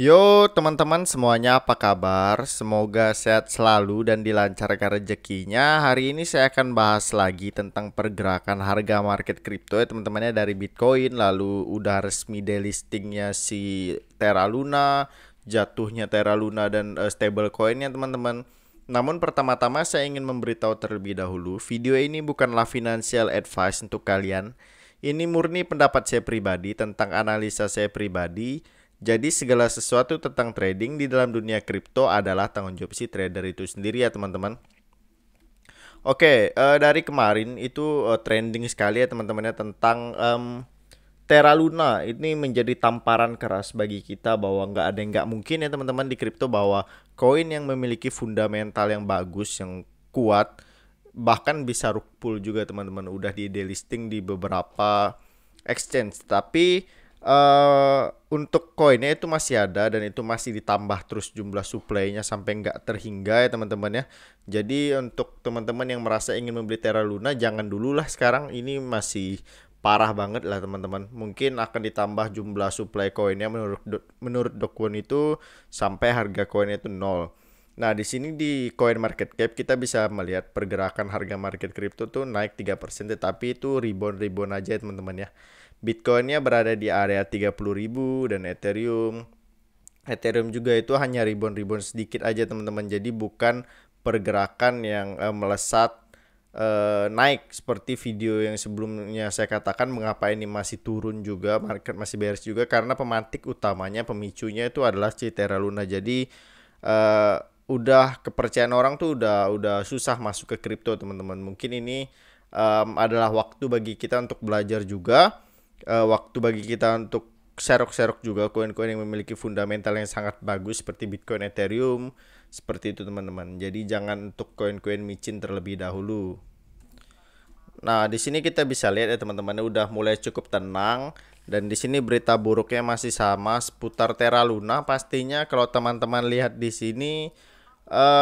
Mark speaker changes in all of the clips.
Speaker 1: Yo teman-teman semuanya, apa kabar? Semoga sehat selalu dan dilancarkan rezekinya. Hari ini saya akan bahas lagi tentang pergerakan harga market kripto ya teman-temannya, dari Bitcoin. Lalu udah resmi delistingnya si Terra Luna, jatuhnya Terra Luna dan stablecoinnya teman-teman. Namun pertama-tama saya ingin memberitahu terlebih dahulu, video ini bukanlah financial advice untuk kalian. Ini murni pendapat saya pribadi tentang analisa saya pribadi. Jadi segala sesuatu tentang trading di dalam dunia kripto adalah tanggung jawab si trader itu sendiri ya teman-teman. Oke, dari kemarin itu trending sekali ya teman-temannya tentang Terra Luna. Ini menjadi tamparan keras bagi kita bahwa nggak ada yang nggak mungkin ya teman-teman di kripto, bahwa koin yang memiliki fundamental yang bagus, yang kuat, bahkan bisa rug pull juga teman-teman. Udah di delisting di beberapa exchange, tapi untuk koinnya itu masih ada dan itu masih ditambah terus jumlah supply-nya sampai nggak terhingga ya teman-teman ya. Jadi untuk teman-teman yang merasa ingin membeli Terra Luna, jangan dulu lah sekarang, ini masih parah banget lah teman-teman. Mungkin akan ditambah jumlah supply koinnya menurut Dokun itu sampai harga koinnya itu nol. Nah, di sini di coin market cap kita bisa melihat pergerakan harga market crypto tuh naik 3%, tetapi itu rebound aja ya teman-teman ya. Bitcoinnya berada di area 30.000 dan Ethereum juga itu hanya rebound sedikit aja teman-teman. Jadi bukan pergerakan yang melesat naik seperti video yang sebelumnya saya katakan. Mengapa ini masih turun juga, market masih bearish juga, karena pemantik utamanya, pemicunya itu adalah si Terra Luna. Jadi eh, udah kepercayaan orang tuh udah susah masuk ke kripto teman-teman. Mungkin ini adalah waktu bagi kita untuk belajar juga, waktu bagi kita untuk serok-serok juga koin-koin yang memiliki fundamental yang sangat bagus seperti Bitcoin, Ethereum, seperti itu teman-teman. Jadi jangan untuk koin-koin micin terlebih dahulu. Nah, di sini kita bisa lihat ya teman-teman, udah mulai cukup tenang, dan di sini berita buruknya masih sama seputar Terra Luna. Pastinya kalau teman-teman lihat di sini,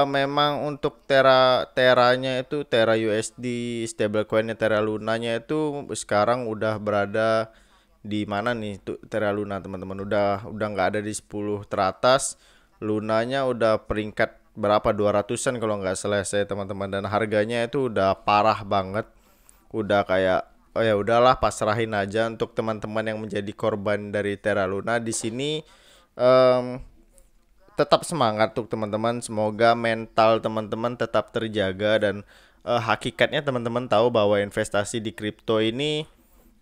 Speaker 1: memang untuk Teranya itu, Terra USD stablecoinnya Terra Lunanya itu sekarang udah berada di mana nih tuh Terra Luna teman-teman? Udah nggak ada di 10 teratas. Lunanya udah peringkat berapa, 200-an kalau nggak selesai teman-teman, dan harganya itu udah parah banget. Udah kayak, oh ya udahlah, pasrahin aja untuk teman-teman yang menjadi korban dari Terra Luna di sini. em, Tetap semangat untuk teman-teman, semoga mental teman-teman tetap terjaga, dan hakikatnya teman-teman tahu bahwa investasi di kripto ini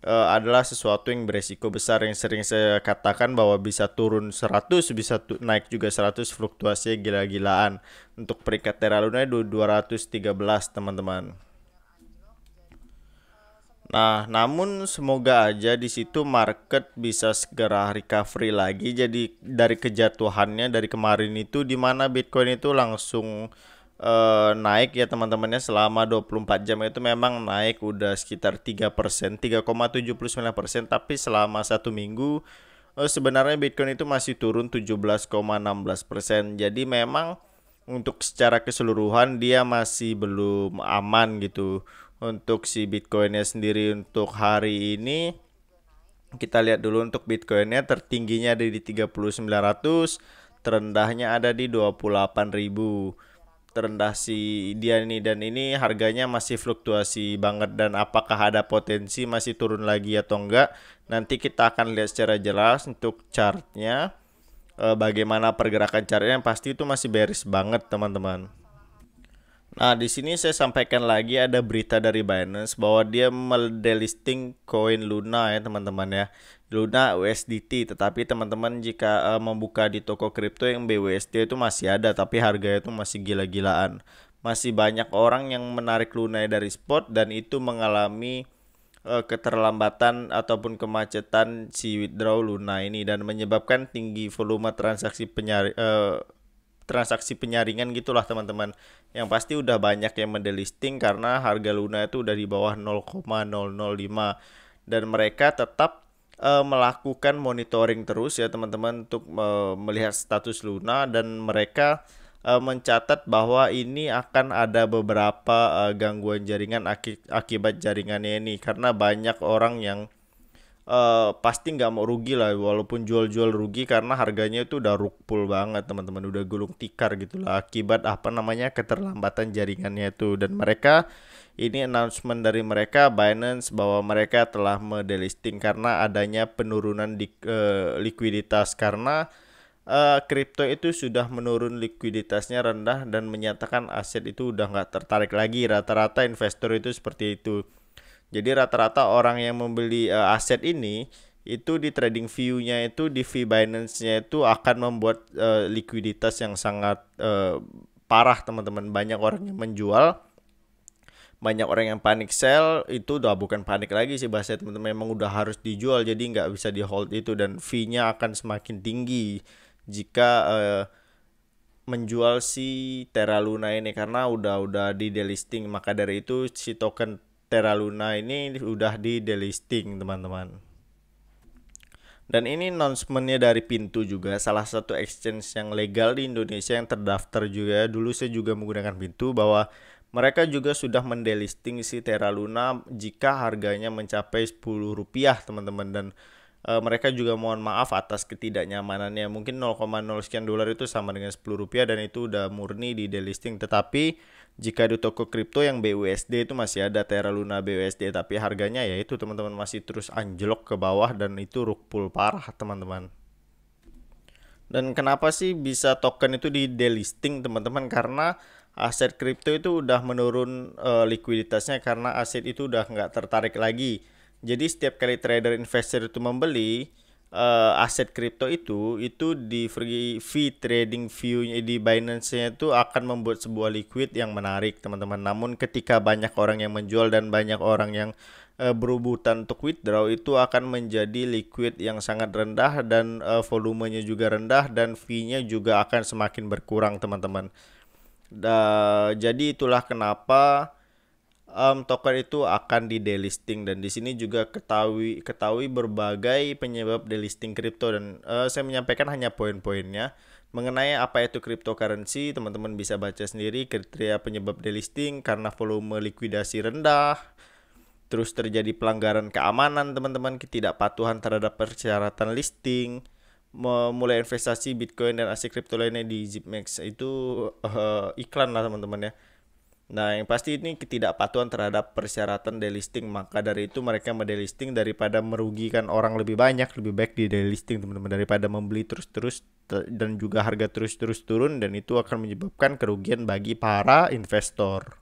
Speaker 1: adalah sesuatu yang beresiko besar, yang sering saya katakan bahwa bisa turun 100, bisa naik juga 100, fluktuasinya gila-gilaan. Untuk peringkat Terra Luna 213 teman-teman. Nah, namun semoga aja di situ market bisa segera recovery lagi. Jadi dari kejatuhannya dari kemarin itu, di mana Bitcoin itu langsung naik ya teman-temannya, selama 24 jam itu memang naik udah sekitar 3%, 3,79%, tapi selama satu minggu sebenarnya Bitcoin itu masih turun 17,16%. Jadi memang untuk secara keseluruhan dia masih belum aman gitu. Untuk si Bitcoinnya sendiri untuk hari ini, kita lihat dulu untuk Bitcoinnya, tertingginya ada di 30.900, terendahnya ada di 28.000. Terendah si dia ini, dan ini harganya masih fluktuasi banget, dan apakah ada potensi masih turun lagi atau enggak, nanti kita akan lihat secara jelas. Untuk chartnya, bagaimana pergerakan chartnya, yang pasti itu masih bearish banget teman-teman. Nah, di sini saya sampaikan lagi ada berita dari Binance bahwa dia medelisting koin Luna ya teman-teman ya. Luna USDT, tetapi teman-teman jika membuka di toko kripto yang BUSD itu masih ada, tapi harganya itu masih gila-gilaan. Masih banyak orang yang menarik Luna dari spot, dan itu mengalami keterlambatan ataupun kemacetan si withdraw Luna ini, dan menyebabkan tinggi volume transaksi penyaringan gitulah teman-teman. Yang pasti udah banyak yang mendelisting karena harga Luna itu udah di bawah 0,005, dan mereka tetap melakukan monitoring terus ya teman-teman untuk melihat status Luna, dan mereka mencatat bahwa ini akan ada beberapa gangguan jaringan akibat jaringannya ini, karena banyak orang yang pasti nggak mau rugi lah, walaupun jual-jual rugi karena harganya itu udah rug pull banget teman-teman, udah gulung tikar gitulah akibat apa namanya keterlambatan jaringannya itu. Dan mereka ini announcement dari mereka Binance bahwa mereka telah medelisting karena adanya penurunan di likuiditas, karena kripto itu sudah menurun, likuiditasnya rendah dan menyatakan aset itu udah nggak tertarik lagi. Rata-rata investor itu seperti itu. Jadi rata-rata orang yang membeli aset ini itu di trading view-nya itu di fee Binance-nya itu akan membuat likuiditas yang sangat parah teman-teman. Banyak orang yang menjual, banyak orang yang panik sell. Itu udah bukan panik lagi sih bahasa teman-teman, memang udah harus dijual, jadi nggak bisa di hold itu, dan fee-nya akan semakin tinggi jika menjual si Terra Luna ini karena udah di delisting. Maka dari itu si token Terra Luna ini udah di delisting teman-teman. Dan ini announcementnya dari Pintu juga, salah satu exchange yang legal di Indonesia yang terdaftar juga. Dulu saya juga menggunakan Pintu, bahwa mereka juga sudah mendelisting si Terra Luna jika harganya mencapai Rp10 teman-teman. Dan mereka juga mohon maaf atas ketidaknyamanannya. Mungkin 0,0 sekian dolar itu sama dengan Rp10 dan itu udah murni di delisting. Tetapi jika di toko kripto yang BUSD itu masih ada Terra Luna BUSD, tapi harganya ya itu teman-teman masih terus anjlok ke bawah dan itu rug pull parah teman-teman. Dan kenapa sih bisa token itu di delisting teman-teman? Karena aset kripto itu udah menurun likuiditasnya, karena aset itu udah nggak tertarik lagi. Jadi setiap kali trader investor itu membeli aset kripto itu di fee trading view-nya di Binance-nya itu akan membuat sebuah liquid yang menarik teman-teman. Namun ketika banyak orang yang menjual dan banyak orang yang berebutan untuk withdraw, itu akan menjadi liquid yang sangat rendah dan volumenya juga rendah dan fee-nya juga akan semakin berkurang teman-teman. Jadi itulah kenapa token itu akan di delisting. Dan di sini juga ketahui berbagai penyebab delisting kripto, dan saya menyampaikan hanya poin-poinnya. Mengenai apa itu cryptocurrency, teman-teman bisa baca sendiri kriteria penyebab delisting: karena volume likuidasi rendah, terus terjadi pelanggaran keamanan teman-teman, ketidakpatuhan terhadap persyaratan listing, memulai investasi Bitcoin dan aset kripto lainnya di ZipMax. Itu iklan lah teman-teman ya. Nah, yang pasti ini ketidakpatuhan terhadap persyaratan delisting. Maka dari itu mereka mendelisting daripada merugikan orang lebih banyak, lebih baik di delisting teman-teman, daripada membeli terus-terus dan juga harga terus-terus turun, dan itu akan menyebabkan kerugian bagi para investor.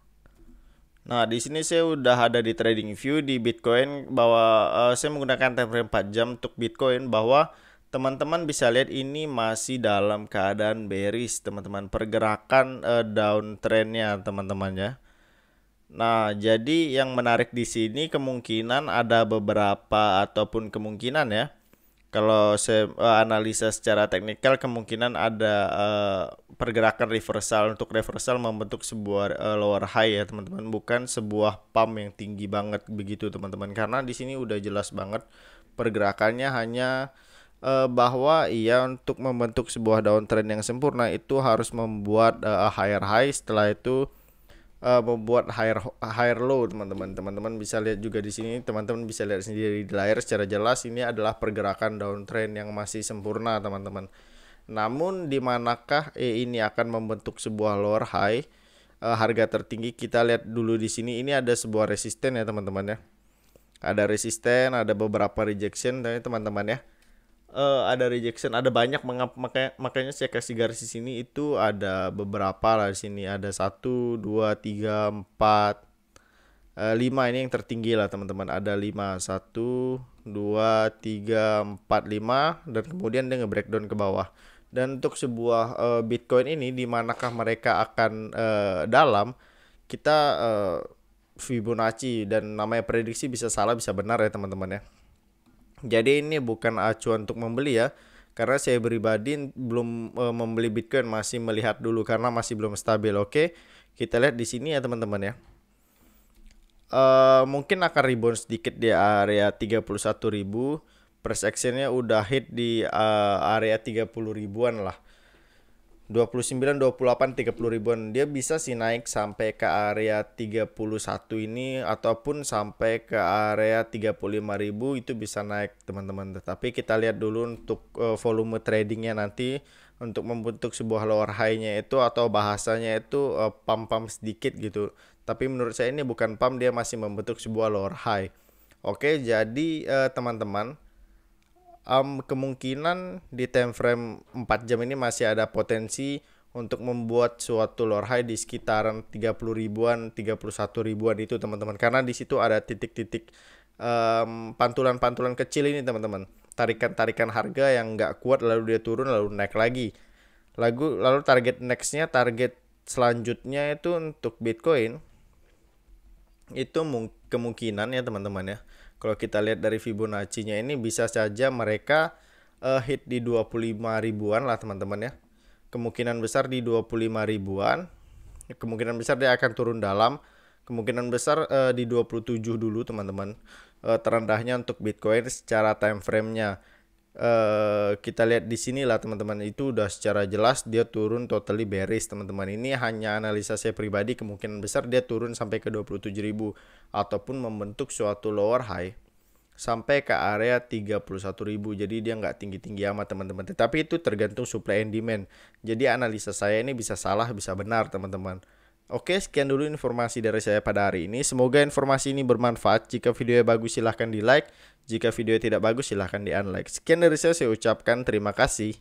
Speaker 1: Nah, di sini saya udah ada di TradingView di Bitcoin, bahwa saya menggunakan time frame 4 jam untuk Bitcoin, bahwa teman-teman bisa lihat ini masih dalam keadaan bearish teman-teman, pergerakan downtrendnya teman-teman ya. Nah, jadi yang menarik di sini kemungkinan ada beberapa, ataupun kemungkinan ya, kalau saya analisa secara teknikal, kemungkinan ada pergerakan reversal. Untuk reversal membentuk sebuah lower high ya teman-teman, bukan sebuah pump yang tinggi banget begitu teman-teman. Karena di sini udah jelas banget pergerakannya hanya bahwa ia untuk membentuk sebuah downtrend yang sempurna itu harus membuat higher high, setelah itu membuat higher low teman-teman. Teman-teman bisa lihat juga di sini, teman-teman bisa lihat sendiri di layar secara jelas, ini adalah pergerakan downtrend yang masih sempurna teman-teman. Namun di manakah ini akan membentuk sebuah lower high, harga tertinggi? Kita lihat dulu di sini, ini ada sebuah resisten ya teman-teman ya. Ada resisten, ada beberapa rejection teman-teman ya. Ada rejection, ada banyak, makanya saya kasih garis di sini. Itu ada beberapa lah di sini, ada 1 2 3 4 5, ini yang tertinggi lah teman-teman, ada 5 1 2 3 4 5, dan kemudian dia nge-breakdown ke bawah. Dan untuk sebuah Bitcoin ini, di manakah mereka akan dalam, kita Fibonacci, dan namanya prediksi bisa salah bisa benar ya teman-teman ya. Jadi ini bukan acuan untuk membeli ya, karena saya pribadi belum membeli Bitcoin, masih melihat dulu karena masih belum stabil. Oke, kita lihat di sini ya teman-teman ya. Mungkin akan rebound sedikit di area 31.000. Price actionnya udah hit di area 30 ribuan lah. 29, 28, 30 ribuan. Dia bisa sih naik sampai ke area 31 ini, ataupun sampai ke area 35.000 itu bisa naik teman-teman. Tetapi kita lihat dulu untuk volume tradingnya nanti, untuk membentuk sebuah lower high-nya itu, atau bahasanya itu pump-pump sedikit gitu. Tapi menurut saya ini bukan pump, dia masih membentuk sebuah lower high. Oke, jadi teman-teman, kemungkinan di time frame 4 jam ini masih ada potensi untuk membuat suatu lower high di sekitaran 30 ribuan, 31 ribuan itu teman-teman. Karena di situ ada titik-titik pantulan-pantulan kecil ini teman-teman. Tarikan-tarikan harga yang nggak kuat lalu dia turun lalu naik lagi. Lalu target nextnya, target selanjutnya itu untuk Bitcoin itu kemungkinan ya teman-teman ya. Kalau kita lihat dari Fibonacci-nya ini, bisa saja mereka hit di 25 ribuan lah teman-teman ya. Kemungkinan besar di 25 ribuan. Kemungkinan besar dia akan turun dalam. Kemungkinan besar di 27 dulu teman-teman. Terendahnya untuk Bitcoin secara time frame-nya. Kita lihat di sini lah teman-teman, itu udah secara jelas dia turun totally bearish teman-teman. Ini hanya analisa saya pribadi, kemungkinan besar dia turun sampai ke 27.000 ataupun membentuk suatu lower high sampai ke area 31.000. Jadi dia nggak tinggi-tinggi amat teman-teman, tetapi itu tergantung supply and demand. Jadi analisa saya ini bisa salah bisa benar teman-teman. Oke, sekian dulu informasi dari saya pada hari ini. Semoga informasi ini bermanfaat. Jika videonya bagus silahkan di like. Jika video tidak bagus silahkan di unlike. Sekian dari saya ucapkan terima kasih.